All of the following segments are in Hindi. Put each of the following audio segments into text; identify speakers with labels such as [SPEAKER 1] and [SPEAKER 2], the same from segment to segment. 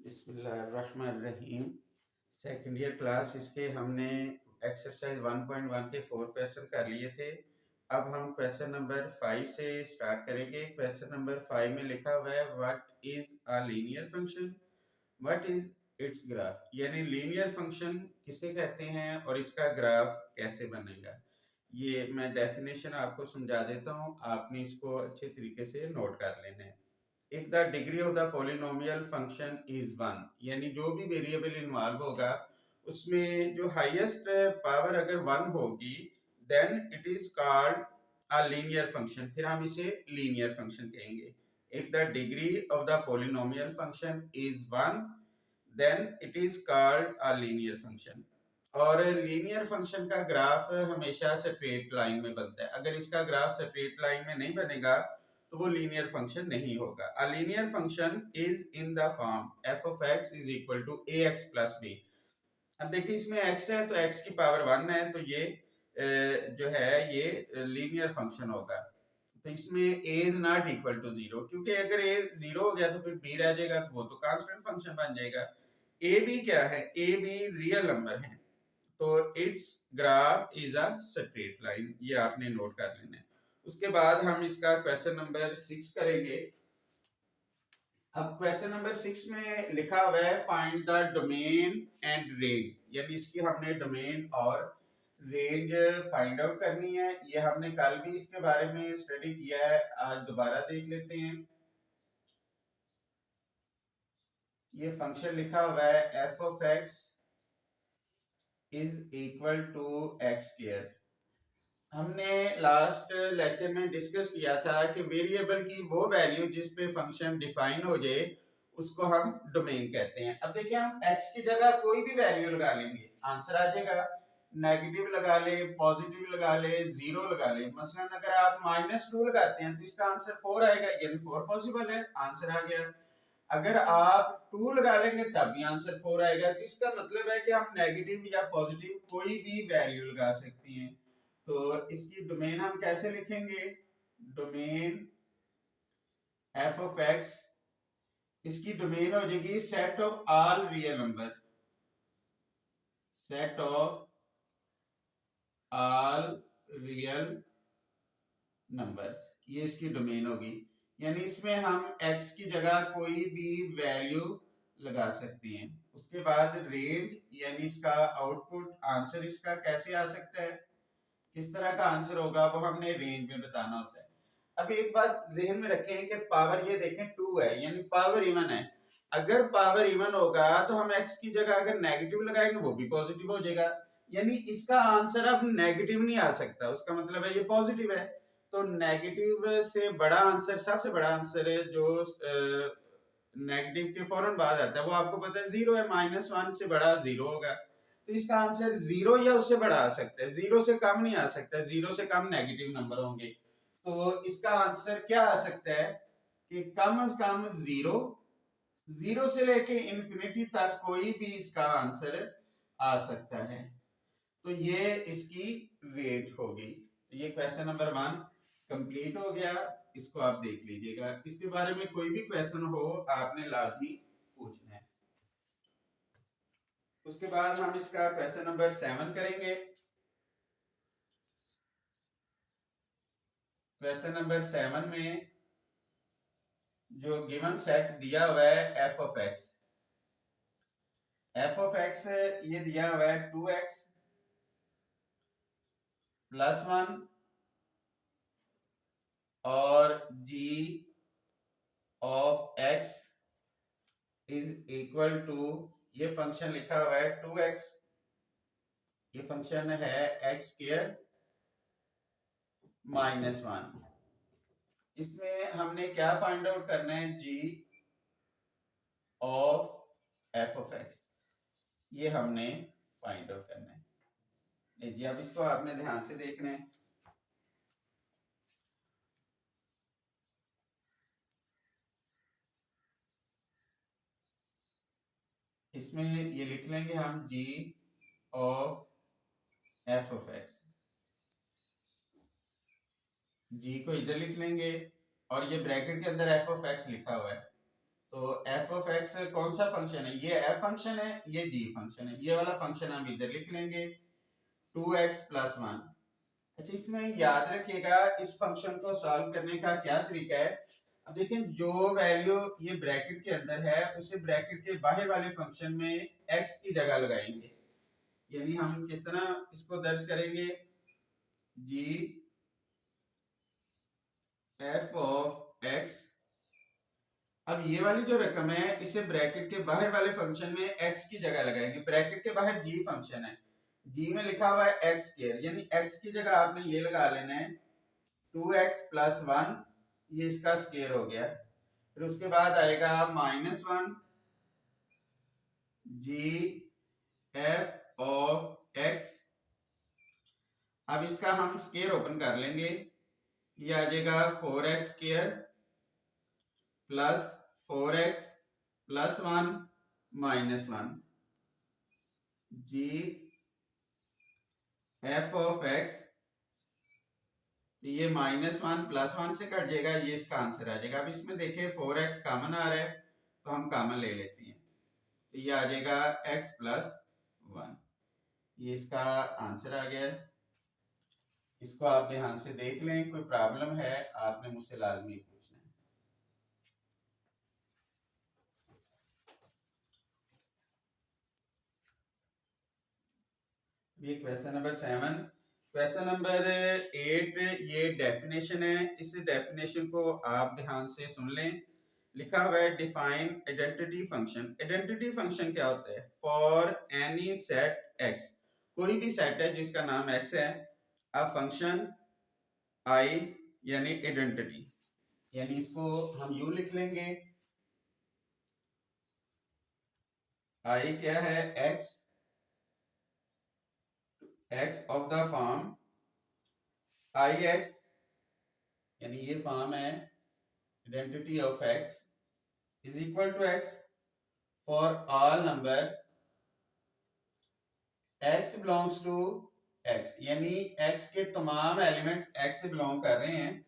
[SPEAKER 1] बिस्मिल्लाहिर्रहमानिर्रहीम। सेकेंड ईयर क्लास इसके हमने एक्सरसाइज 1.1 के 4 क्वेश्चन कर लिए थे। अब हम क्वेश्चन नंबर 5 से स्टार्ट करेंगे। क्वेश्चन नंबर 5 में लिखा हुआ है what is a linear function, what is it's graph. यानी लीनियर फंक्शन किसे कहते हैं और इसका ग्राफ कैसे बनेगा। ये मैं डेफिनेशन आपको समझा देता हूँ, आपने इसको अच्छे तरीके से नोट कर लेना है। If the degree of the polynomial function is 1, यानी जो भी वेरिएबल इन्वॉल्व होगा उसमें जो हाईएस्ट पावर अगर 1 होगी then it is called a linear function, फिर हम इसे लीनियर फंक्शन कहेंगे। If the degree of the polynomial function is 1 then it is called a linear function. और लीनियर फंक्शन का ग्राफ हमेशा स्ट्रेट लाइन में बनता है। अगर इसका ग्राफ स्ट्रेट लाइन में नहीं बनेगा तो वो लीनियर फंक्शन नहीं होगा। A linear function is in the form f of x is equal to a x plus b. अब देखिए इसमें x है तो x की पावर 1 है, तो ये जो है ये लीनियर फंक्शन होगा। तो इसमें a is not equal to 0, क्योंकि अगर a 0 हो गया तो फिर b रह जाएगा, तो वो तो कांस्टेंट फंक्शन बन जाएगा। a b क्या है, a b रियल नंबर है, तो it's graph is a straight line, ये आपने नोट कर लेना है। उसके बाद हम इसका क्वेश्चन नंबर 6 करेंगे। अब क्वेश्चन नंबर 6 में लिखा हुआ है find the domain and range, यानी इसकी हमने डोमेन और रेंज फाइंड आउट करनी है। ये हमने कल भी इसके बारे में स्टडी किया है, आज दोबारा देख लेते हैं। ये फंक्शन लिखा हुआ है f of x is equal to x square. हमने लास्ट लेक्चर में डिस्कस किया था कि वेरिएबल की वो वैल्यू जिस पे फंक्शन डिफाइन हो जाए उसको हम डोमेन कहते हैं। अब देखिए हम x की जगह कोई भी वैल्यू लगा लेंगे, आंसर आ जाएगा। नेगेटिव लगा ले, पॉजिटिव लगा ले, जीरो लगा ले। मसलन अगर आप -2 लगाते हैं तो इसका आंसर 4 आएगा, यानी 4 पॉसिबल है, आंसर आ गया। अगर आप 2 लगा लेंगे तब भी आंसर 4 आएगा। तो इसका मतलब है कि हम नेगेटिव या पॉजिटिव कोई भी वैल्यू लगा सकते हैं। तो इसकी डोमेन हम कैसे लिखेंगे, डोमेन एफ ऑफ एक्स, इसकी डोमेन हो जाएगी set of all real number, set of all real number, ये इसकी डोमेन होगी। यानी इसमें हम x की जगह कोई भी वैल्यू लगा सकते हैं। उसके बाद रेंज, यानी इसका आउटपुट आंसर इसका कैसे आ सकता है, किस तरह का आंसर होगा वो हमने रेंज में बताना होता है। अब एक बात जहन में रखें कि पावर ये देखें 2 है, यानी पावर इवन है। अगर पावर इवन होगा तो हम x की जगह अगर नेगेटिव लगाएंगे वो भी पॉजिटिव हो जाएगा, यानी इसका आंसर अब नेगेटिव नहीं आ सकता, उसका मतलब है ये पॉजिटिव है। तो नेगेटिव से बड़ा आंसर, सबसे बड़ा आंसर है जो नेगेटिव के फौरन बाद आता है, वो आपको पता है 0 है। -1 से बड़ा 0 होगा, तो इसका आंसर 0 या उससे बड़ा आ सकता है, 0 से कम नहीं आ सकता, 0 से कम नेगेटिव नंबर होंगे। तो इसका आंसर क्या आ सकता है कि कम से कम 0 से लेके इंफिनिटी तक कोई भी इसका आंसर आ सकता है। तो ये इसकी रेंज होगी। तो ये क्वेश्चन नंबर 1 कंप्लीट हो गया, इसको आप देख लीजिएगा। इसके बारे में कोई भी क्वेश्चन हो आपने लाजमी पूछना है। उसके बाद हम इसका क्वेश्चन नंबर 7 करेंगे। क्वेश्चन नंबर 7 में जो गिवन सेट दिया हुआ है f of x, f of x ये दिया हुआ है 2x + 1 और g of x is equal to, ये फंक्शन लिखा हुआ है 2x, ये फंक्शन है x² -1। इसमें हमने क्या फाइंड आउट करना है, g of f of x, ये हमने फाइंड आउट करना है। जी अब इसको आपने ध्यान से देखना है। इसमें ये लिख लेंगे हम g of f of x, g को इधर लिख लेंगे और ये ब्रैकेट के अंदर f ऑफ x लिखा हुआ है, तो एफ ऑफ एक्स कौन सा फंक्शन है? ये एफ फंक्शन है, ये जी फंक्शन है। ये वाला फंक्शन हम इधर लिख लेंगे 2x + 1। अच्छा, इसमें याद रखिएगा इस फंक्शन को सॉल्व करने का क्या तरीका है। अब देखें, जो वैल्यू ये ब्रैकेट के अंदर है उसे ब्रैकेट के बाहर वाले फंक्शन में x की जगह लगाएंगे। यानी हम किस तरह इसको दर्ज करेंगे, जी एफ ऑफ एक्स। अब ये वाली जो रकम है इसे ब्रैकेट के बाहर वाले फंक्शन में x की जगह लगाएंगे। ब्रैकेट के बाहर g फंक्शन है, g में लिखा हुआ है x स्क्वायर, यानी x की जगह आपने ये लगा लेना है 2x + 1, ये इसका स्क्वायर हो गया। फिर उसके बाद आएगा -1 जी एफ ऑफ एक्स। अब इसका हम स्क्वायर ओपन कर लेंगे, ये आ जाएगा 4x square plus 4x + 1 -1 g f of x. ये -1 + 1 से कट जाएगा, ये इसका आंसर आ जाएगा। अब इसमें देखिए 4x कॉमन आ रहा है तो हम कॉमन ले लेते हैं, तो ये आ जाएगा x + 1। ये इसका आंसर आ गया। इसको आप ध्यान से देख लें, कोई प्रॉब्लम है आपने मुझसे लाजमी पूछना है। ये क्वेश्चन नंबर 7। क्वेश्चन नंबर 8 ये डेफिनेशन है। इस डेफिनेशन को आप ध्यान से सुन लें। लिखा हुआ है define identity function. Identity function क्या होता है? फॉर एनी सेट एक्स, कोई भी सेट है जिसका नाम एक्स है, अ फंक्शन आई यानी आइडेंटिटी, यानी इसको हम यू लिख लेंगे, आई क्या है? X, x of the form I x, यानी ये फॉर्म है identity of x is equal to x for all numbers x belongs to x, यानी x के तमाम एलिमेंट x से बिलोंग कर रहे हैं,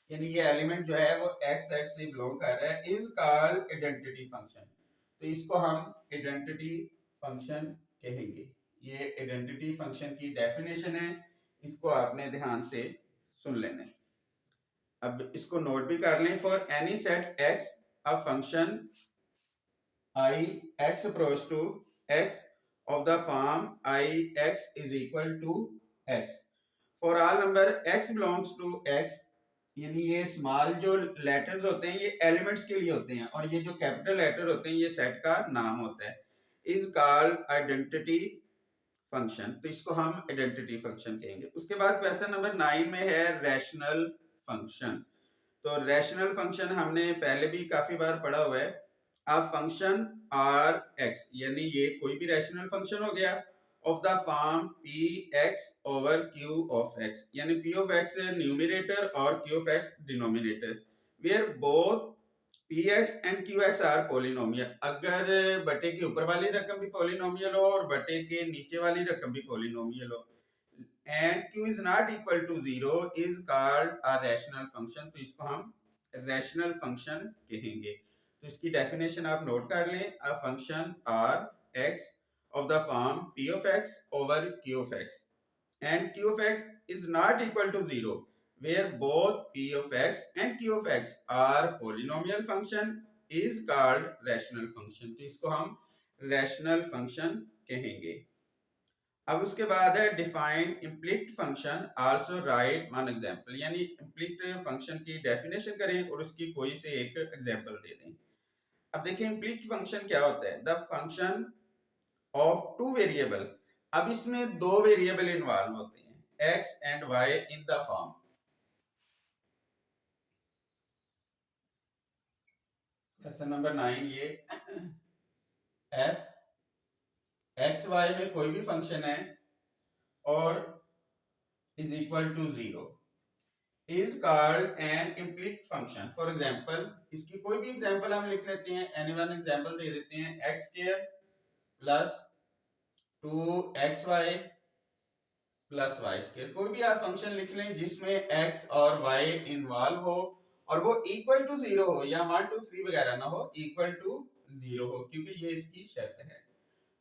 [SPEAKER 1] यानी ये एलिमेंट जो है वो x से बिलोंग कर रहा है, इज कॉल्ड आइडेंटिटी फंक्शन। तो इसको हम आइडेंटिटी फंक्शन कहेंगे। ये आइडेंटिटी फंक्शन की डेफिनेशन है, इसको आपने ध्यान से सुन लेना है। अब इसको नोट भी कर लें। For any set x a function I x approach to x of the form I x is equal to x for all number x belongs to x, यानी ये स्मॉल जो लेटर्स होते हैं ये एलिमेंट्स के लिए होते हैं और ये जो कैपिटल लेटर होते हैं ये सेट का नाम होता है, इज कॉल्ड आइडेंटिटी फंक्शन। तो इसको हम आइडेंटिटी फंक्शन कहेंगे। उसके बाद क्वेश्चन नंबर 9 में है रैशनल फंक्शन। तो रैशनल फंक्शन हमने पहले भी काफी बार पढ़ा हुआ है। अ फंक्शन आर एक्स, यानी ये कोई भी रैशनल फंक्शन हो गया, of the form p x over q of x, यानी पी ऑफ एक्स न्यूमरेटर और q of x denominator, where both p x and q x are polynomial. अगर बटे के ऊपर वाली रकम भी पोलिनोमियल हो और बटे के नीचे वाली रकम भी पोलिनोमियल हो, and q is not equal to 0 is called a rational function। तो इसको हम रैशनल फंक्शन कहेंगे। तो इसकी डेफिनेशन आप नोट कर लें। A function r x of the form p of x over q of x and q of x is not equal to 0 where both p of x and q of x are polynomial function is called rational function। तो इसको हम रैशनल फंक्शन कहेंगे। अब उसके बाद है define implicit function also write one example, यानी इम्प्लिक्ट फंक्शन की डेफिनेशन करें और उसकी कोई से एक एग्जांपल दे दें। अब देखिए इम्प्लिक्ट फंक्शन क्या होता है? The function of two variable. अब इसमें दो वेरिएबल इन्वॉल्व होते हैं, x and y in the form. Question number 9 ये f x y में कोई भी फंक्शन है और is equal to 0 is called an implied function। For example इसकी कोई भी एग्जाम्पल हम लिख लेते हैं, एनी वन एग्जाम्पल दे देते हैं, x square plus 2xy plus y square. कोई भी आप फंक्शन लिख लें जिसमें x और y इन्वॉल्व हो और वो इक्वल टू 0 हो या 1 2 3 वगैरह ना हो, इक्वल टू 0 हो, क्योंकि ये इसकी शर्त है।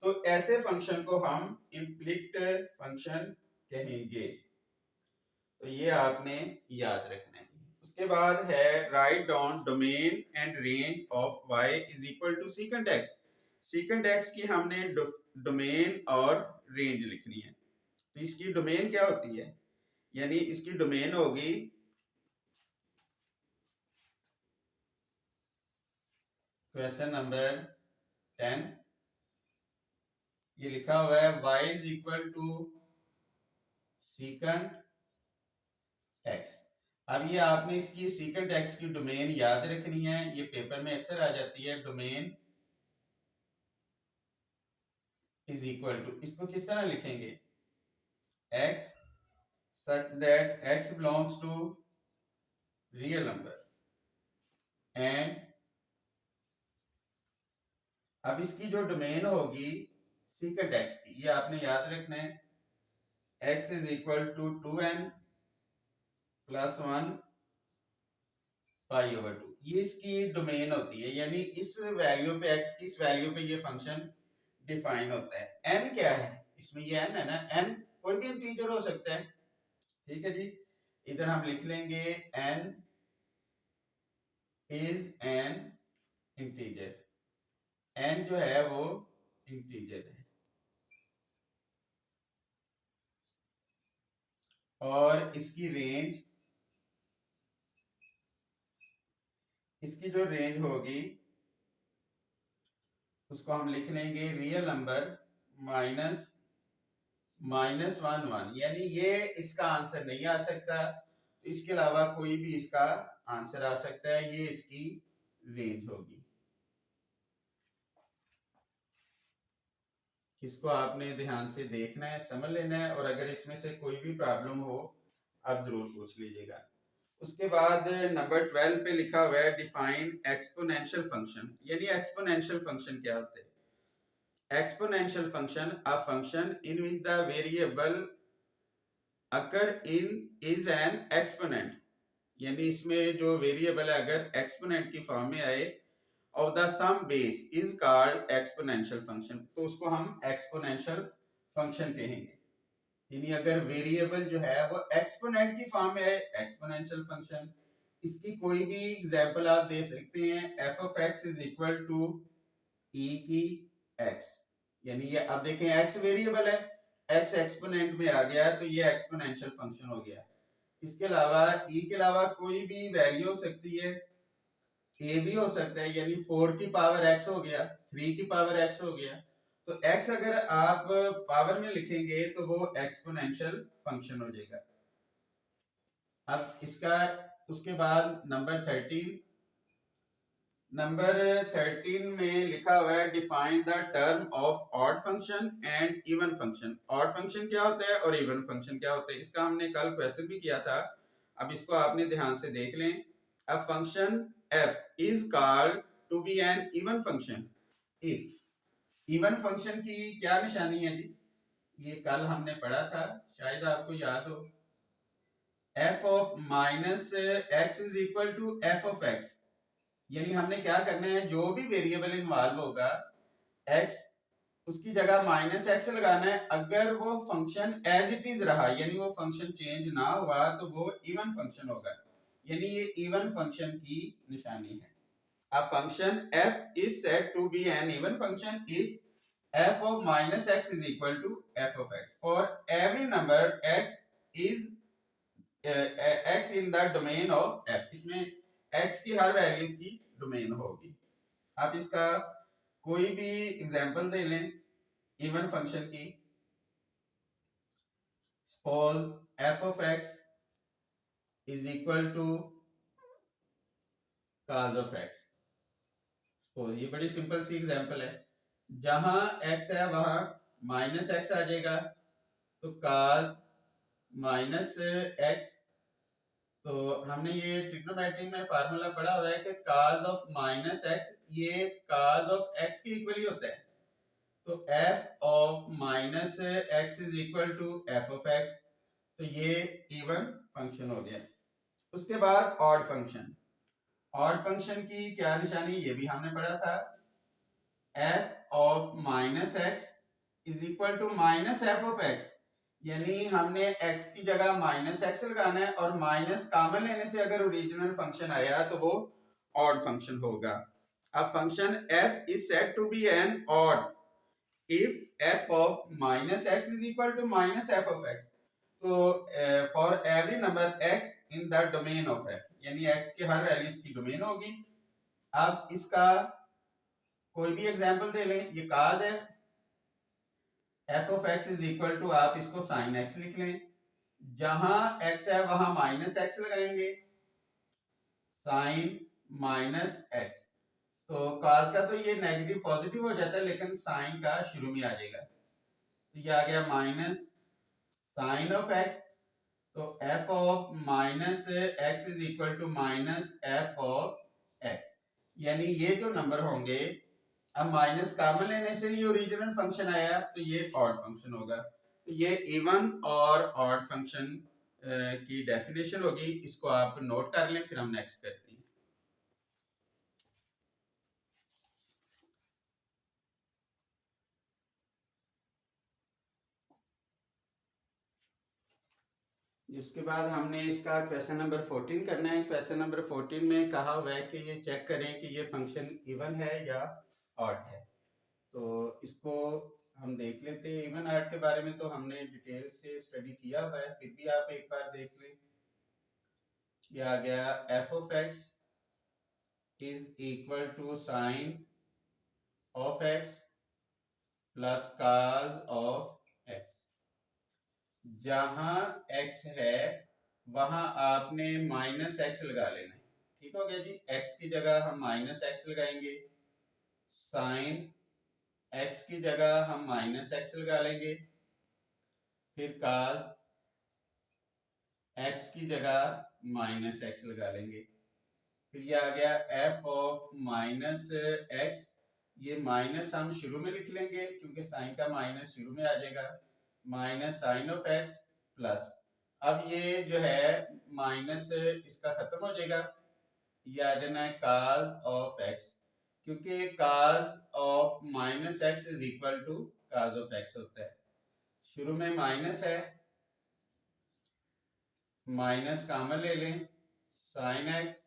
[SPEAKER 1] तो ऐसे फंक्शन को हम इम्प्लिक्ट फंक्शन कहेंगे। तो ये आपने याद रखना है। उसके बाद है write down domain and range of y is equal to secant x। Secant x की हमने डोमेन और रेंज लिखनी है। तो इसकी डोमेन क्या होती है, यानी इसकी डोमेन होगी क्वेश्चन नंबर 10, ये लिखा हुआ है y is equal to secant x। अब ये आपने इसकी सीकेंट x की डोमेन याद रखनी है, ये पेपर में अक्सर आ जाती है। डोमेन इज इक्वल टू, इसको किस तरह लिखेंगे, x such that x belongs to real number and अब इसकी जो डोमेन होगी सीकेंट x की, ये आपने याद रखना है, x is equal to 2n plus 1 pi over 2, ये इसकी डोमेन होती है, यानी इस वैल्यू पे x की इस वैल्यू पे ये फंक्शन डिफाइन होता है। n क्या है इसमें, ये n है ना, n कोई भी इंटीजर हो सकता है, ठीक है जी। इधर हम लिख लेंगे n is an integer, n जो है वो इंटीजर है, और इसकी रेंज, इसकी जो रेंज होगी उसको हम लिख लेंगे रियल नंबर माइनस -1 1, यानी ये इसका आंसर नहीं आ सकता, तो इसके अलावा कोई भी इसका आंसर आ सकता है, ये इसकी रेंज होगी। इसको आपने ध्यान से देखना है, समझ लेना है, और अगर इसमें से कोई भी प्रॉब्लम हो आप जरूर पूछ लीजिएगा। उसके बाद नंबर 12 पे लिखा हुआ है डिफाइन एक्सपोनेंशियल फंक्शन, यानी एक्सपोनेंशियल फंक्शन क्या होते हैं। Exponential function, a function in which the variable occur in is an exponent, यानी इसमें जो वेरिएबल है अगर एक्सपोनेंट की फॉर्म में आए और the sum base is called exponential function, तो उसको हम एक्सपोनेंशियल फंक्शन कहेंगे। यानी अगर वेरिएबल जो है वो एक्सपोनेंट की फॉर्म में है, एक्सपोनेंशियल फंक्शन। इसकी कोई भी एग्जांपल आप दे सकते हैं, F of x is equal to E की एक्स, यानी ये अब देखें एक्स वेरिएबल है, एक्स एक्सपोनेंट में आ गया तो ये एक्सपोनेंशियल फंक्शन हो गया। इसके अलावा ई के अलावा कोई भी वैल्यू हो सकती है, ए भी हो सकता है, यानी 4 की पावर एक्स हो गया, 3 की पावर एक्स हो गया। तो एक्स अगर आप पावर में लिखेंगे तो वो एक्सपोनेंशियल फंक्शन हो जाएगा। अब इसका उसके बाद नंबर 13 में लिखा हुआ है define the term of odd function and even function. Odd function क्या होता है और इवन फंक्शन क्या होता है, इसका हमने कल क्वेश्चन भी किया था, अब इसको आपने ध्यान से देख लें। A function f is called to be an even function if, even function की क्या निशानी है जी, ये कल हमने पढ़ा था, शायद आपको याद हो, f of minus x is equal to f of x, यानी हमने क्या करना है, जो भी वेरिएबल इन्वॉल्व होगा x, उसकी जगह माइनस एक्स लगाना है। अगर वो फंक्शन एज इट इज रहा, यानी वो फंक्शन चेंज ना हुआ, तो वो इवन फंक्शन होगा, यानी ये इवन फंक्शन की निशानी है। A function f is said to be an even function if f of minus x is equal to f of x. For every number x is x in the domain of f, इसमें x की हर वैल्यूज की डोमेन होगी। आप इसका कोई भी एग्जांपल दे लें इवन फंक्शन की, suppose f of x is equal to cos of x, तो ये बड़ी सिंपल सी एग्जांपल है, जहां x है वहां माइनस एक्स आ जाएगा, तो cos माइनस एक्स, तो हमने ये ट्रिग्नोमेट्री में फार्मूला पढ़ा हुआ है कि cos ऑफ माइनस एक्स ये cos ऑफ x के इक्वल ही होता है, तो f of minus x is equal to f of x, तो ये इवन फंक्शन हो गया। उसके बाद ऑड फंक्शन, ऑड फंक्शन की क्या निशानी, ये भी हमने पढ़ा था, f of minus x is equal to minus f of x, यानी हमने x की जगह माइनस एक्स लगाना है और माइनस कॉमन लेने से अगर ओरिजिनल फंक्शन आया तो वो ऑड फंक्शन होगा। अब function f is said to be an odd if f of minus x is equal to minus f of x, तो for every number x in the domain of f, यानी x के हर वैल्यू की डोमेन होगी। अब इसका कोई भी एग्जांपल दे लें, ये काज है, f of x is equal to, आप इसको sin x लिख लें, जहां x है वहां माइनस x लगाएंगे, sin माइनस x, तो cos का तो ये नेगेटिव पॉजिटिव हो जाता है, लेकिन साइन का शुरू में आ जाएगा, तो ये आ गया माइनस साइन ऑफ x, तो f of minus x is equal to minus f of x, यानी ये जो नंबर होंगे, अब माइनस कॉमन लेने से ये ओरिजिनल फंक्शन आया तो ये ऑड फंक्शन होगा। तो ये इवन और ऑड फंक्शन की डेफिनेशन होगी, इसको आप नोट कर लें, फिर हम नेक्स्ट करते हैं। उसके बाद हमने इसका क्वेश्चन नंबर 14 करना है। क्वेश्चन नंबर 14 में कहा हुआ है कि ये चेक करें कि ये फंक्शन इवन है या ऑड है, तो इसको हम देख लेते हैं। इवन ऑड के बारे में तो हमने डिटेल से स्टडी किया हुआ है, फिर भी आप एक बार देख लें। ये आ गया f of x is equal to sine of x plus cos of x, जहां x है वहां आपने माइनस x लगा लेना है, ठीक हो गया जी। x की जगह हम माइनस x लगाएंगे, साइन x की जगह हम माइनस x लगा लेंगे, फिर cos x की जगह माइनस x लगा लेंगे, फिर ये आ गया f ऑफ माइनस x, ये माइनस हम शुरू में लिख लेंगे क्योंकि साइन का माइनस शुरू में आ जाएगा, minus sine of x plus, अब ये जो है माइनस इसका खत्म हो जाएगा, ये आ जाना है cos ऑफ x, क्योंकि cos of minus x is equal to cos of x होता है। शुरू में माइनस है, माइनस कॉमन ले लें, sine x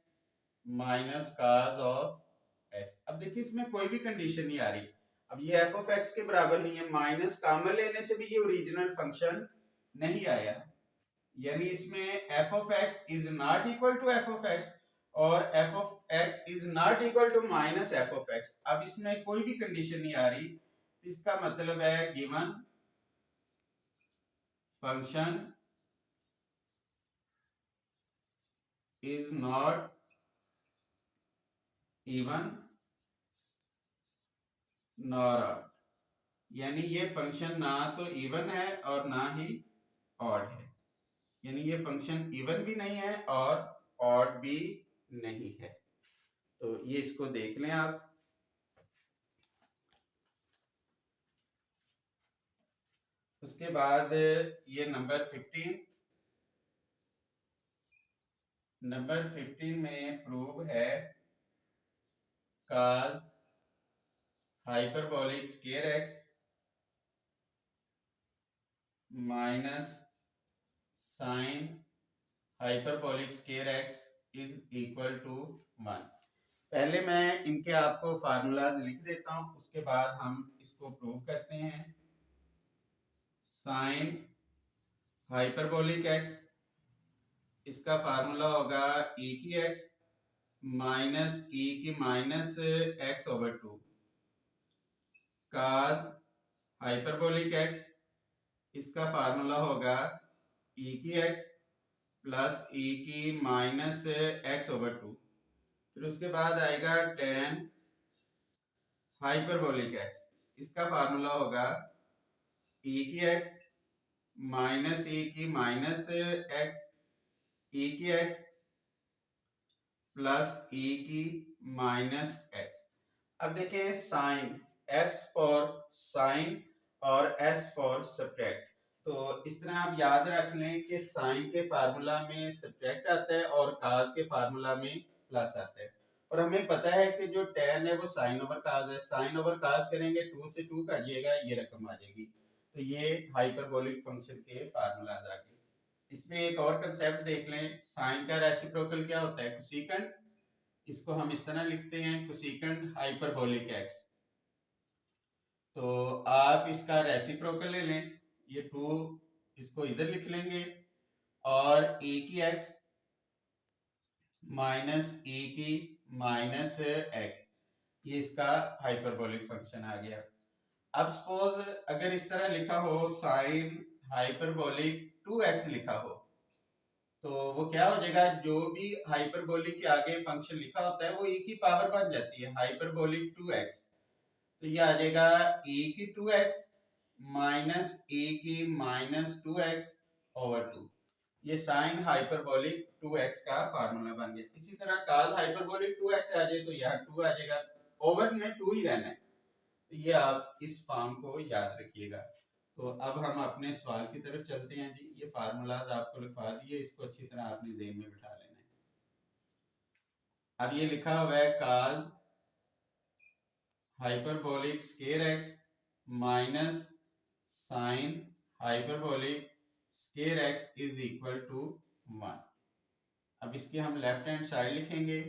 [SPEAKER 1] minus cos of x। अब देखिए इसमें कोई भी कंडीशन नहीं आ रही, अब ये f ऑफ x के बराबर नहीं है, माइनस कॉमन लेने से भी ये ओरिजिनल फंक्शन नहीं आया, यानी इसमें f of x is not equal to f of x और f of x is not equal to minus f of x। अब इसमें कोई भी कंडीशन नहीं आ रही, तो इसका मतलब है given function is not even nor odd, यानी ये फंक्शन ना तो इवन है और ना ही ऑड है, यानी ये फंक्शन इवन भी नहीं है और ऑड भी नहीं है। तो ये इसको देख लें आप। उसके बाद ये नंबर 15 में प्रूव है cos hyperbolic square x minus sine hyperbolic square x is equal to 1। पहले मैं इनके आपको फार्मूलाज लिख देता हूं, उसके बाद हम इसको प्रूव करते हैं। साइन हाइपरबोलिक x, इसका फार्मूला होगा e की x माइनस e की minus x over 2, cos hyperbolic x, इसका फार्मूला होगा e की x प्लस e की माइनस x ओवर 2, फिर उसके बाद आएगा tan हाइपरबोलिक x, इसका फार्मूला होगा e की x माइनस e की माइनस x, e की x प्लस e की माइनस x। अब देखें साइन, s फॉर साइन और s फॉर सब्ट्रैक्ट, तो इस तरह आप याद रख लें कि साइन के फार्मूला में सब्ट्रैक्ट आता है और cos के फार्मूला में प्लस आता है। और हमें पता है कि जो tan है वो साइन ओवर काज है, साइन ओवर काज करेंगे 2 से 2 कट जाएगा, ये रकम आ जाएगी। तो ये हाइपरबोलिक फंक्शन के फार्मूलाज आ गए। इसमें एक और कंसेप्ट देख लें, साइन का रेसिप्रोकल क्या होता है, कोसेकेंट। इसको हम इस तरह लिखते हैं, कोसेकेंट हाइपरबोलिक एक्स। तो आप इसका रेसिप्रोकल ले लें, ये 2 इसको इधर लिख लेंगे और a की x माइनस a की माइनस x, ये इसका हाइपरबोलिक फंक्शन आ गया। अब सपोज अगर इस तरह लिखा हो साइन हाइपरबोलिक 2x लिखा हो, तो वो क्या हो जाएगा, जो भी हाइपरबोलिक के आगे फंक्शन लिखा होता है वो e की पावर बन जाती है, हाइपरबोलिक 2x। तो ये आ जाएगा a की 2x माइनस a की माइनस 2x ओवर 2। ये साइन हाइपरबोलिक 2x का फार्मूला बन गया। इसी तरह काज हाइपरबोलिक 2x आ जाए तो यहाँ 2 आ जाएगा, ओवर में 2 ही रहना है। तो ये आप इस फॉर्म को याद रखिएगा। तो अब हम अपने सवाल की तरफ चलते हैं जी। ये फार्मूलाज आपको लिखवा दिए, इसको अच्छी तरह आपने ज़हन में बिठा लेना है। अब ये लिखा हुआ है cos hyperbolic square X minus sine hyperbolic square X is equal to 1। अब इसकी हम लेफ्ट हैंड साइड लिखेंगे।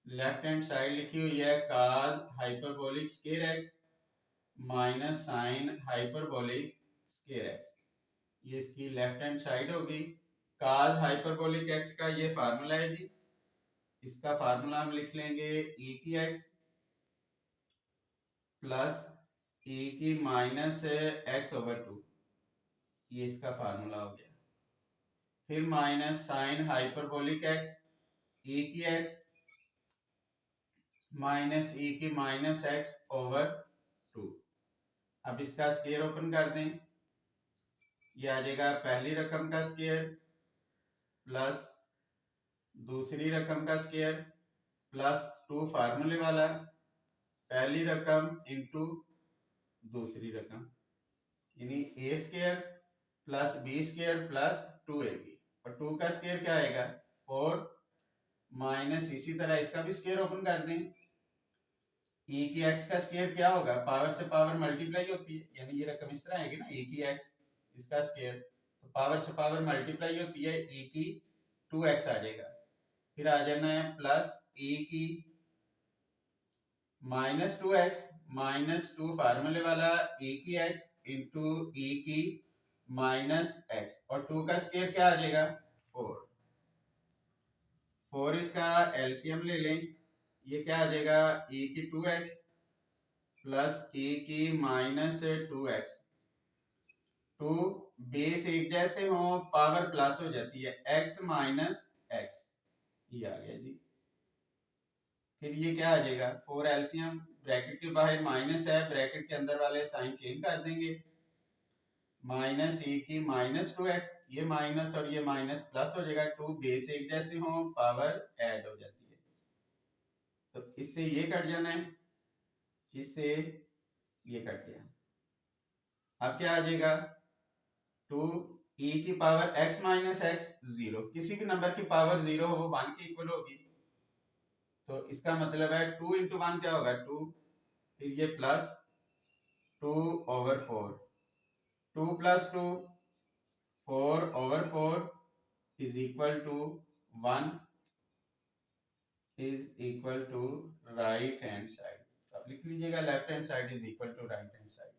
[SPEAKER 1] लेफ्ट हैंड साइड लिखी हुई है cos hyperbolic square X minus sine hyperbolic square X, ये इसकी लेफ्ट हैंड साइड होगी। काज हाइपरबोलिक एक्स का ये फार्मूला है जी, इसका फार्मूला हम लिख लेंगे e की x प्लस e की माइनस x ओवर 2, ये इसका फार्मूला हो गया। फिर minus sine hyperbolic x e की x माइनस e की माइनस x ओवर 2। अब इसका स्क्वायर ओपन कर दें, ये आ जाएगा पहली रकम का स्क्वायर प्लस दूसरी रकम का स्क्वायर प्लस 2 फार्मूले वाला, पहली रकम इंटू दूसरी रकम, यानी A square plus B square plus 2ab, और 2 का स्क्वायर क्या आएगा 4 माइनस, इसी तरह इसका भी स्क्वायर ओपन कर दें। e की x का स्क्वायर क्या होगा, पावर से पावर मल्टीप्लाई होती है, यानी ये रकम इस तरह आएगी ना, e की x इसका स्क्वायर, तो पावर से पावर मल्टीप्लाई होती है, e की 2x आ जाएगा। फिर आ जाना है प्लस e की माइनस 2x माइनस 2 फार्मूले वाला e की x इंटू e की माइनस x, और 2 का स्क्वायर क्या आ जाएगा 4। 4 इसका एलसीएम ले लें, ये क्या आ जाएगा e की 2x प्लस e की माइनस 2x। 2 बेस एक जैसे हो पावर प्लस हो जाती है, x माइनस x, ये आ गया जी। फिर ये क्या आ जाएगा 4 एलसीएम, ब्रैकेट के बाहर माइनस है, ब्रैकेट के अंदर वाले साइन चेंज कर देंगे, माइनस e की माइनस 2x, ये माइनस और ये माइनस प्लस हो जाएगा, 2 बेस एक जैसे हो पावर ऐड हो जाती है, तो इससे ये कट जाना है, इससे ये कट गया। अब क्या आ जाएगा 2 e की पावर x माइनस x 0, किसी भी नंबर की पावर 0 हो वो 1 के इक्वल होगी, तो इसका मतलब है 2 इंटू 1 क्या होगा 2, फिर ये plus 2 over 4, 2 plus 2 4 over 4 is equal to 1 is equal to right hand side. अब लिख लीजिएगा left hand side is equal to right hand side,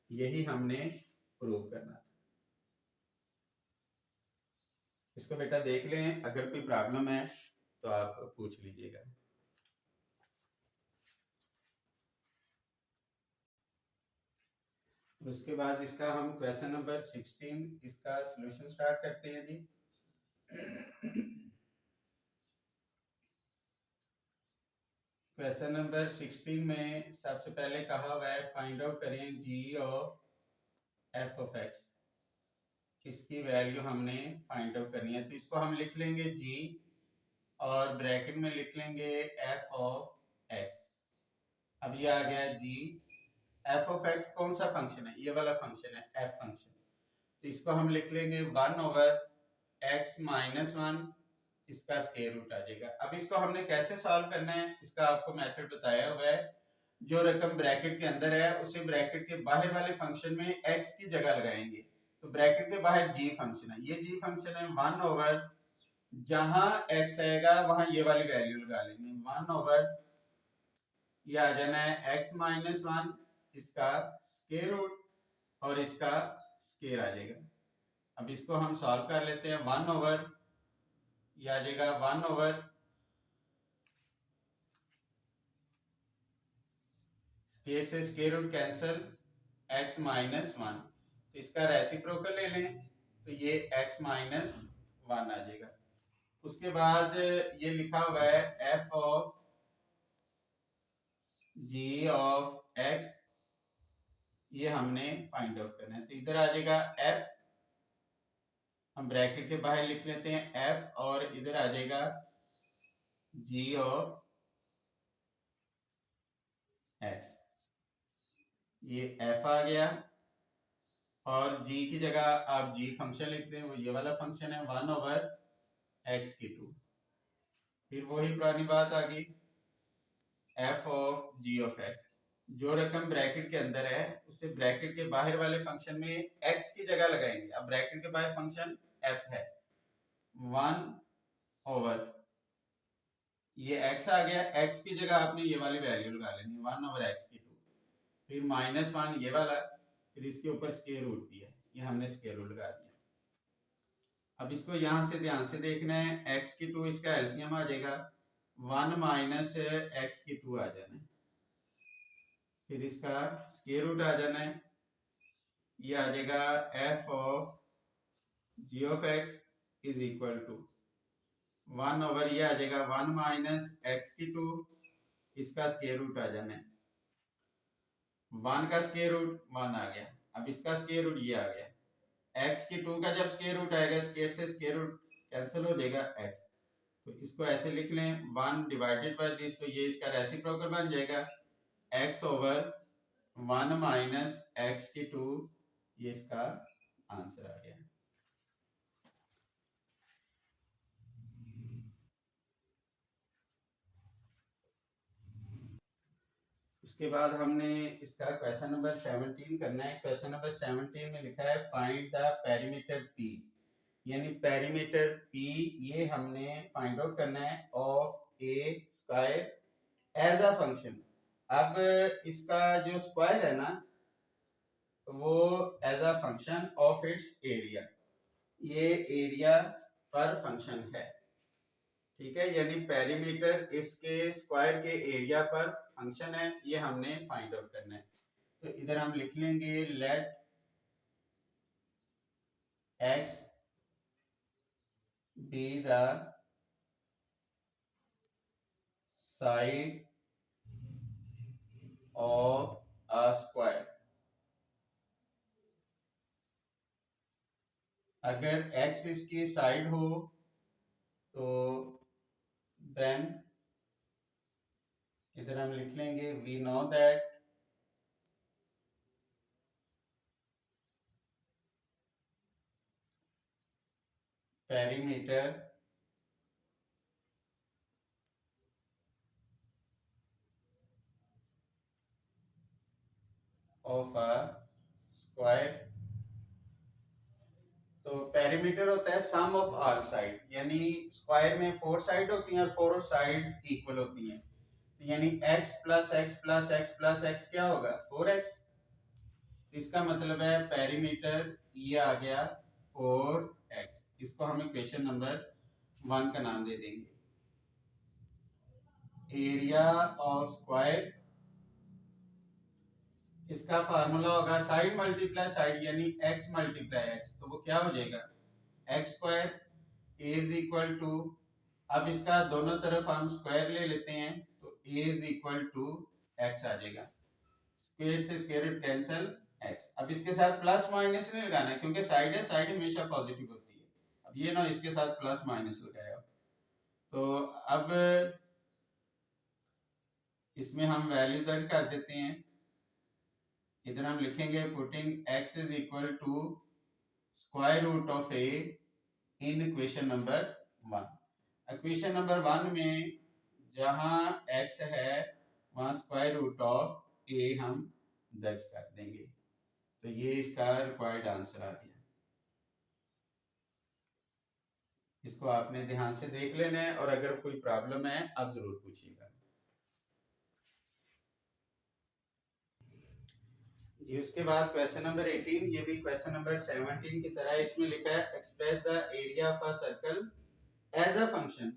[SPEAKER 1] यही हमने प्रूव करना था। इसको बेटा देख लें, अगर कोई प्रॉब्लम है तो आप पूछ लीजिएगा। उसके बाद इसका हम क्वेश्चन नंबर 16 इसका सॉल्यूशन स्टार्ट करते हैं जी। क्वेश्चन नंबर 16 में सबसे पहले कहा हुआ है फाइंड आउट करें g of f of x, इसकी वैल्यू हमने फाइंड आउट करनी है, तो इसको हम लिख लेंगे g और ब्रैकेट में लिख लेंगे f ऑफ x। अब ये आ गया g f ऑफ x, कौन सा फंक्शन है, ये वाला फंक्शन है f फंक्शन, तो इसको हम लिख लेंगे 1 ओवर x माइनस 1 इसका स्क्वायर रूट आ जाएगा। अब इसको हमने कैसे सॉल्व करना है, इसका आपको मेथड बताया हुआ है। जो रकम ब्रैकेट के अंदर है उसे ब्रैकेट के बाहर वाले फंक्शन में x की जगह लगाएंगे। तो ब्रैकेट के बाहर g फंक्शन है, ये g फंक्शन है 1 ओवर, जहां x आएगा वहां ये वाली वैल्यू लगा लेंगे 1 ओवर, ये आ जाना है x माइनस 1, इसका स्क्वायर रूट और इसका स्क्वायर आ जाएगा। अब इसको हम सॉल्व कर लेते हैं। 1 ओवर, ये आ जाएगा 1 ओवर स्क्वायर से square root cancel, x minus 1, तो इसका रेसिप्रोकल ले लें तो ये x माइनस 1 आ जाएगा। उसके बाद ये लिखा हुआ है f of g of x, ये हमने फाइंड आउट करना है। तो इधर आ जाएगा f, हम ब्रैकेट के बाहर लिख लेते हैं f, और इधर आ जाएगा g ऑफ x, ये f आ गया, और g की जगह आप g फंक्शन लिखते हैं, वो ये वाला फंक्शन है 1 ओवर x की 2। फिर वही पुरानी बात आ गई, f of g of x, जो रकम ब्रैकेट के अंदर है उसे ब्रैकेट के बाहर वाले फंक्शन में x की जगह लगाएंगे। अब ब्रैकेट के बाहर फंक्शन f है, 1 ओवर, ये x आ गया, x की जगह आपने ये वाली वैल्यू लगा लेनी 1 ओवर x की 2, फिर माइनस 1 ये वाला, फिर इसके ऊपर स्क्वायर रूट भी है, ये हमने स्क्वायर रूट लगा दिया। अब इसको यहां से ध्यान से देखना है, x की 2 इसका एलसीएम आ जाएगा, 1 माइनस x की 2 आ जाना है, फिर इसका स्क्वायर रूट आ जाना है, ये आ जाएगा f of g of x is equal to 1 over, ये आ जाएगा 1 माइनस x की 2, इसका स्क्वायर रूट आ जाना है, 1 का स्क्वायर रूट 1 आ गया, अब इसका स्क्वायर रूट ये आ गया, x की 2 का जब स्क्वायर रूट आएगा स्क्वायर से स्क्वायर रूट कैंसिल हो जाएगा x, तो इसको ऐसे लिख लें 1 डिवाइडेड बाय दिस, तो ये इसका रेसिप्रोकल बन जाएगा x ओवर 1 माइनस x की 2, ये इसका आंसर आ गया। उसके बाद हमने इसका क्वेश्चन नंबर 17 करना है। क्वेश्चन नंबर 17 में लिखा है फाइंड द पेरीमीटर P, यानी पेरीमीटर P ये हमने फाइंड आउट करना है of a square as a function. अब इसका जो स्क्वायर है ना वो as a function of its area, ये एरिया पर फंक्शन है, ठीक है, यानी पेरीमीटर इसके स्क्वायर के एरिया पर फंक्शन है, ये हमने फाइंड आउट करना है। तो इधर हम लिख लेंगे let x be the side of a square, अगर x इसकी साइड हो तो देन इधर हम लिख लेंगे we know that perimeter of a square, तो पेरीमीटर होता है सम ऑफ ऑल साइड, यानी स्क्वायर में 4 साइड होती हैं और 4 साइड्स इक्वल होती हैं, तो यानी x plus x plus x plus x क्या होगा 4x, इसका मतलब है पेरीमीटर ये आ गया 4x, इसको हम इक्वेशन नंबर 1 का नाम दे देंगे। एरिया ऑफ स्क्वायर, इसका फार्मूला होगा साइड मल्टीप्लाई साइड, यानी x मल्टीप्लाई x, तो वो क्या हो जाएगा x square is equal to, अब इसका दोनों तरफ हम स्क्वायर ले लेते हैं तो इज इक्वल टू एक्स आ जाएगा, स्क्वायर से स्क्वायर रूट कैंसिल x। अब इसके साथ प्लस माइनस नहीं लगाना क्योंकि साइड है, साइड हमेशा पॉजिटिव होती है। अब ये ना इसके साथ प्लस माइनस लगाया, तो अब इसमें हम वैल्यू दर्ज कर देते हैं, इधर हम लिखेंगे putting x is equal to square root of a in equation number 1। Equation number 1 में जहां x है वहां स्क्वायर रूट ऑफ a हम दर्ज कर देंगे। तो ये इसका रिक्वायर्ड आंसर आ गया। इसको आपने ध्यान से देख लेना है और अगर कोई प्रॉब्लम है आप जरूर पूछिएगा। जी उसके बाद क्वेश्चन नंबर 18, ये भी क्वेश्चन नंबर 17 की तरह इसमें लिखा है express the area of a circle as a function.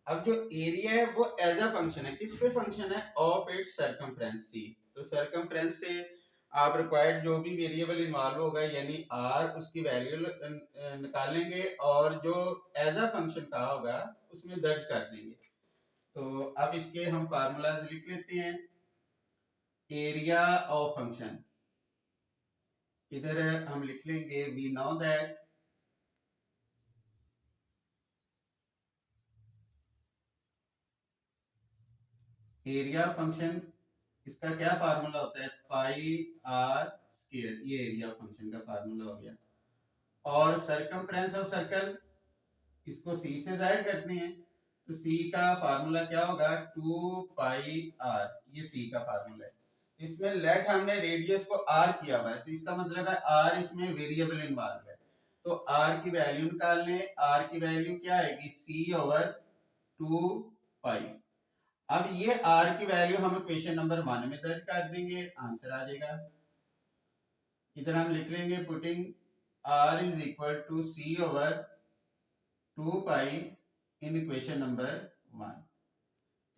[SPEAKER 1] अब जो एरिया है वो एज अ फंक्शन है, किस पे फंक्शन है, ऑफ इट्स सरकमफ्रेंस सी। तो सरकमफ्रेंस से आप रिक्वायर्ड जो भी वेरिएबल इन्वॉल्व होगा यानी आर उसकी वैल्यू निकालेंगे और जो एज अ फंक्शन कहा होगा उसमें दर्ज कर देंगे। तो अब इसके हम फार्मूलाज लिख लेते हैं। एरिया ऑफ फंक्शन इधर हम लिख लेंगे we know that area function, इसका क्या फार्मूला होता है, पाई आर स्क्वायर, ये एरिया फंक्शन का फार्मूला हो गया। और सरकमफ्रेंस ऑफ सर्कल इसको सी से जाहिर करते हैं, तो सी का फार्मूला क्या होगा, 2 पाई आर, ये सी का फार्मूला है। इसमें लेट हमने रेडियस को आर किया हुआ है, तो इसका मतलब है आर इसमें वेरिएबल इन्वॉल्व है। तो आर की वैल्यू निकाल लें, आर की वैल्यू क्या आएगी, सी ओवर 2 पाई। अब ये आर की वैल्यू हम इक्वेशन नंबर 1 में दर्ज कर देंगे, आंसर आ जाएगा। इधर हम लिख लेंगे putting r is equal to c over 2 pi in equation number 1।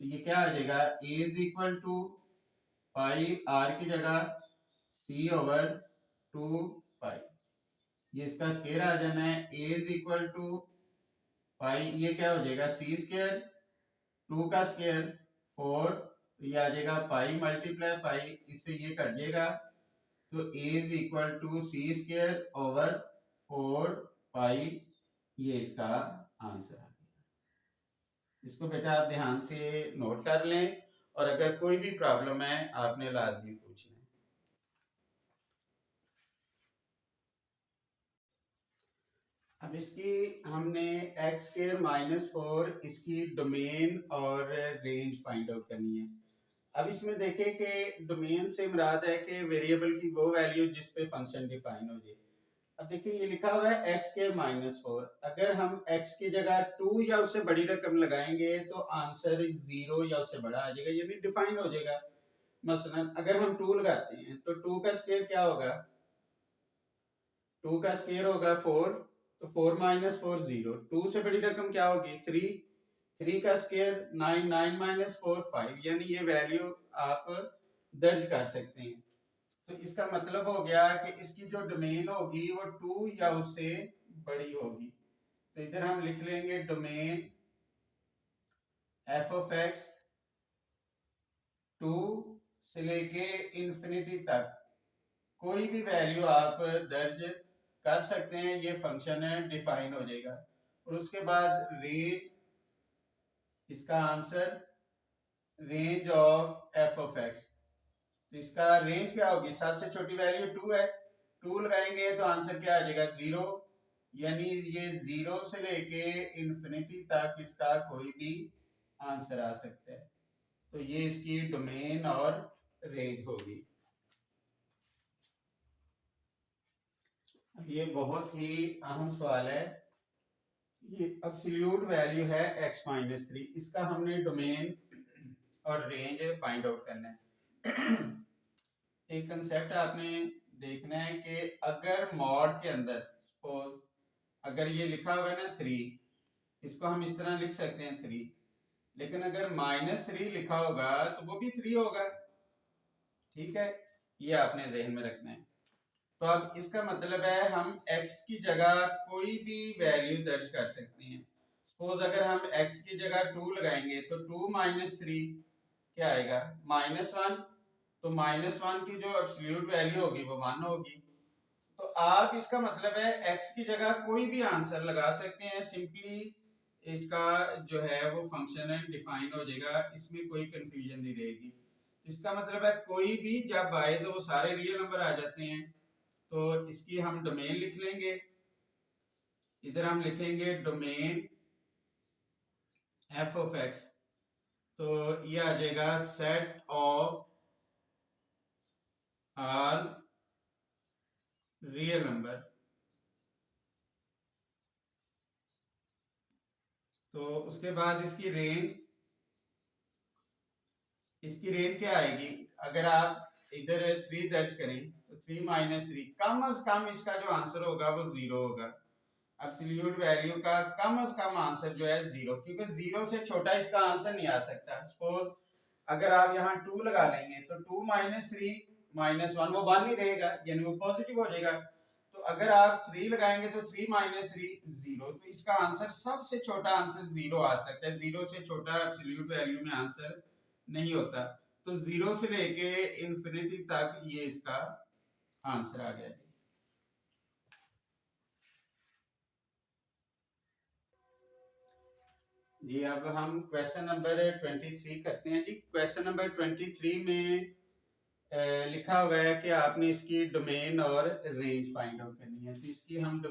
[SPEAKER 1] तो ये क्या आ जाएगा, a is equal to pi r की जगह c ओवर 2 पाई, ये इसका स्क्वायर आ जाना है। a इज इक्वल टू पाई, ये क्या हो जाएगा, c स्क्वायर, 2 का स्क्वायर 4, तो ये आ जाएगा पाई मल्टीप्लाई पाई, इससे ये कट जाएगा। तो a is equal to c square over 4 pi, ये इसका आंसर आ गया। इसको बेटा आप ध्यान से नोट कर लें और अगर कोई भी प्रॉब्लम है आपने लाजमी पूछना है। अब इसकी हमने x स्क्वायर माइनस 4 इसकी डोमेन और रेंज फाइंड आउट करनी है। अब इसमें देखें कि डोमेन से मुराद है कि वेरिएबल की वो वैल्यू जिस पे फंक्शन डिफाइन हो जाए। अब देखिए ये लिखा हुआ है x के -4, अगर हम x की जगह 2 या उससे बड़ी रकम लगाएंगे तो आंसर 0 या उससे बड़ा आ जाएगा, यानी डिफाइन हो जाएगा। मसलन अगर हम 2 लगाते हैं तो 2 का स्क्वायर क्या होगा, 2 का स्क्वायर होगा 4, तो 4 - 4 0, 2 से बड़ी रकम क्या होगी 3, 3 का स्क्वायर 9, 9 - 4 5, यानी ये वैल्यू आप दर्ज कर सकते हैं। तो इसका मतलब हो गया कि इसकी जो डोमेन होगी वो 2 या उससे बड़ी होगी। तो इधर हम लिख लेंगे डोमेन f ऑफ x 2 से लेके इंफिनिटी तक कोई भी वैल्यू आप दर्ज कर सकते हैं, ये फंक्शन डिफाइन हो जाएगा। और उसके बाद रेंज, इसका answer range of f of x, तो इसका रेंज क्या होगी, सबसे छोटी वैल्यू 2 है, 2 लगाएंगे तो आंसर क्या आ जाएगा 0, यानी ये 0 से लेके इंफिनिटी तक इसका कोई भी आंसर आ सकता है। तो ये इसकी डोमेन और रेंज होगी। ये बहुत ही अहम सवाल है, ये एब्सोल्यूट वैल्यू है x - 3, इसका हमने डोमेन और रेंज फाइंड आउट करना है। एक कंसेप्ट आपने देखना है कि अगर मॉड के अंदर सपोज अगर ये लिखा हुआ है ना 3, इसको हम इस तरह लिख सकते हैं 3, लेकिन अगर -3 लिखा होगा तो वो भी 3 होगा, ठीक है, ये आपने ध्यान में रखना है। तो अब इसका मतलब है हम x की जगह कोई भी वैल्यू दर्ज कर सकते हैं। सपोज अगर हम x की जगह 2 लगाएंगे तो 2 - 3 क्या आएगा, -1, तो -1 की जो एब्सोल्यूट वैल्यू होगी वो 1 होगी। तो आप इसका मतलब है x की जगह कोई भी आंसर लगा सकते हैं, सिंपली इसका जो है वो फंक्शन है डिफाइन हो जाएगा, इसमें कोई कंफ्यूजन नहीं रहेगी। तो इसका मतलब है कोई भी जब आए तो वो सारे रियल नंबर आ जाते हैं। तो इसकी हम डोमेन लिख लेंगे, इधर हम लिखेंगे डोमेन एफ ऑफ एक्स, तो ये आ जाएगा set of all real number. तो उसके बाद इसकी रेंज क्या आएगी? अगर आप इधर 3 दर्ज करें तो 3 माइनस 3, कम अज कम इसका जो आंसर होगा वो 0 होगा। एब्सोल्यूट वैल्यू का कम अज कम आंसर जो है 0, क्योंकि 0 से छोटा इसका आंसर नहीं आ सकता। सपोज अगर आप यहाँ 2 लगा लेंगे तो 2 माइनस 3 माइनस 1, वो 1 ही रहेगा, यानी वो पॉजिटिव हो जाएगा। तो अगर आप 3 लगाएंगे तो 3 माइनस 3 0, तो इसका आंसर सबसे छोटा आंसर 0 आ सकता है। 0 से छोटा एब्सोल्यूट वैल्यू में आंसर नहीं होता। तो 0 से लेके इंफिनिटी तक ये इसका आंसर आ गया। जी अब हम क्वेश्चन नंबर 23 करते हैं। जी क्वेश्चन नंबर 23 में लिखा हुआ है कि आपने इसकी डोमेन और रेंज फाइंड आउट करनी है। तो इसकी हम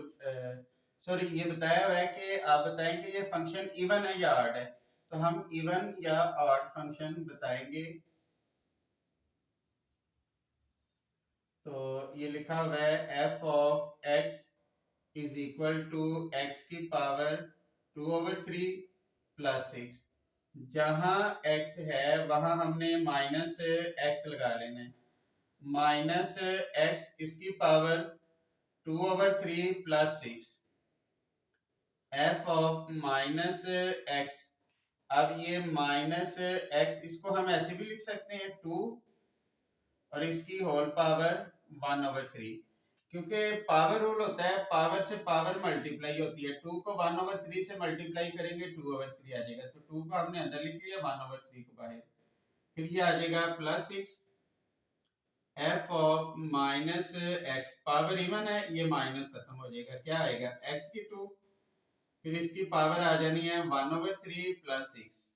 [SPEAKER 1] सॉरी ये बताया हुआ है कि आप बताएं कि ये फंक्शन इवन है या ऑड है। तो हम इवन या ऑड फंक्शन बताएंगे। तो ये लिखा हुआ है f of x is equal to x की पावर 2/3 प्लस 6। जहां x है वहां हमने माइनस एक्स लगा लेना है। माइनस एक्स इसकी power 2/3 plus 6, F of minus x. अब ये माइनस एक्स इसको हम ऐसे भी लिख सकते हैं 2 और इसकी होल पावर 1/3, क्योंकि पावर रूल होता है पावर से पावर मल्टीप्लाई होती है। 2 को 1/3 से मल्टीप्लाई करेंगे 2/3 आ जाएगा। तो 2 को हमने अंदर लिख लिया, 1/3 को बाहर। फिर ये आ जाएगा plus 6, F of minus x, power even है, ये माइनस खत्म हो जाएगा, क्या आएगा एक्स की 2। फिर इसकी पावर आ जानी है 1/3 plus 6,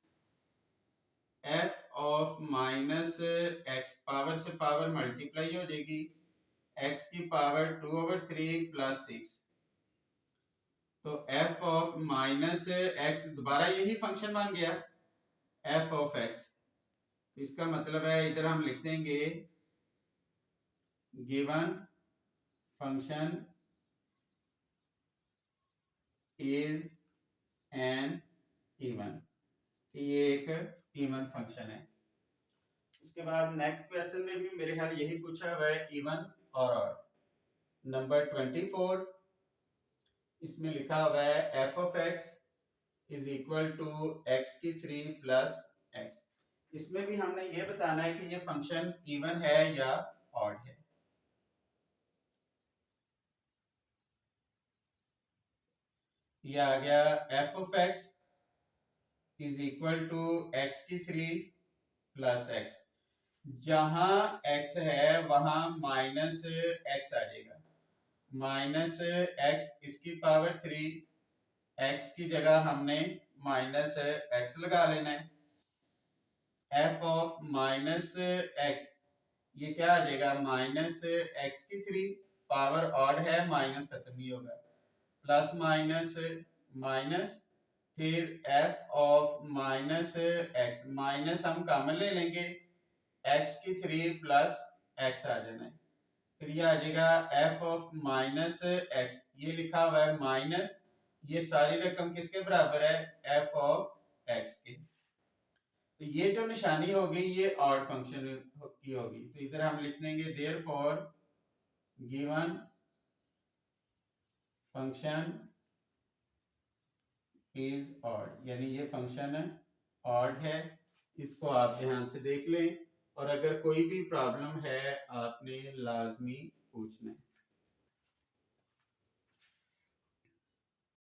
[SPEAKER 1] F of minus x, power से पावर मल्टीप्लाई हो जाएगी, एक्स की पावर 2/3 प्लस 6। तो एफ ऑफ माइनस एक्स दोबारा यही फंक्शन बन गया एफ ऑफ एक्स। इसका मतलब है इधर हम लिख देंगे given function is an even, ये एक इवन फंक्शन है। उसके बाद नेक्स्ट क्वेश्चन में भी मेरे ख्याल यही पूछा हुआ है इवन और ऑड। नंबर 24, इसमें लिखा हुआ है f of x is equal to x की 3 प्लस एक्स। इसमें भी हमने ये बताना है कि ये फंक्शन इवन है या ऑड है। ये आ गया f of x is equal to x की 3 प्लस एक्स। जहां x है वहां माइनस एक्स आ जाएगा, माइनस एक्स इसकी पावर 3, x की जगह हमने माइनस एक्स लगा लेना है। f ऑफ माइनस एक्स, ये क्या आ जाएगा माइनस एक्स की 3, पावर ऑड है माइनस खत्म ही होगा, प्लस माइनस माइनस, फिर f of minus x, minus हम कॉमन ले लेंगे, x की 3 प्लस एक्स आ जाना है। फिर ये आ जाएगा f ऑफ माइनस एक्स, ये लिखा हुआ है माइनस, ये सारी रकम किसके बराबर है f ऑफ x के। तो ये जो निशानी होगी ये ऑड फंक्शन की होगी। तो इधर हम लिख देंगे therefore given function is odd, यानी ये फंक्शन ऑड है। इसको आप ध्यान से देख लें और अगर कोई भी प्रॉब्लम है आपने लाजमी पूछना है।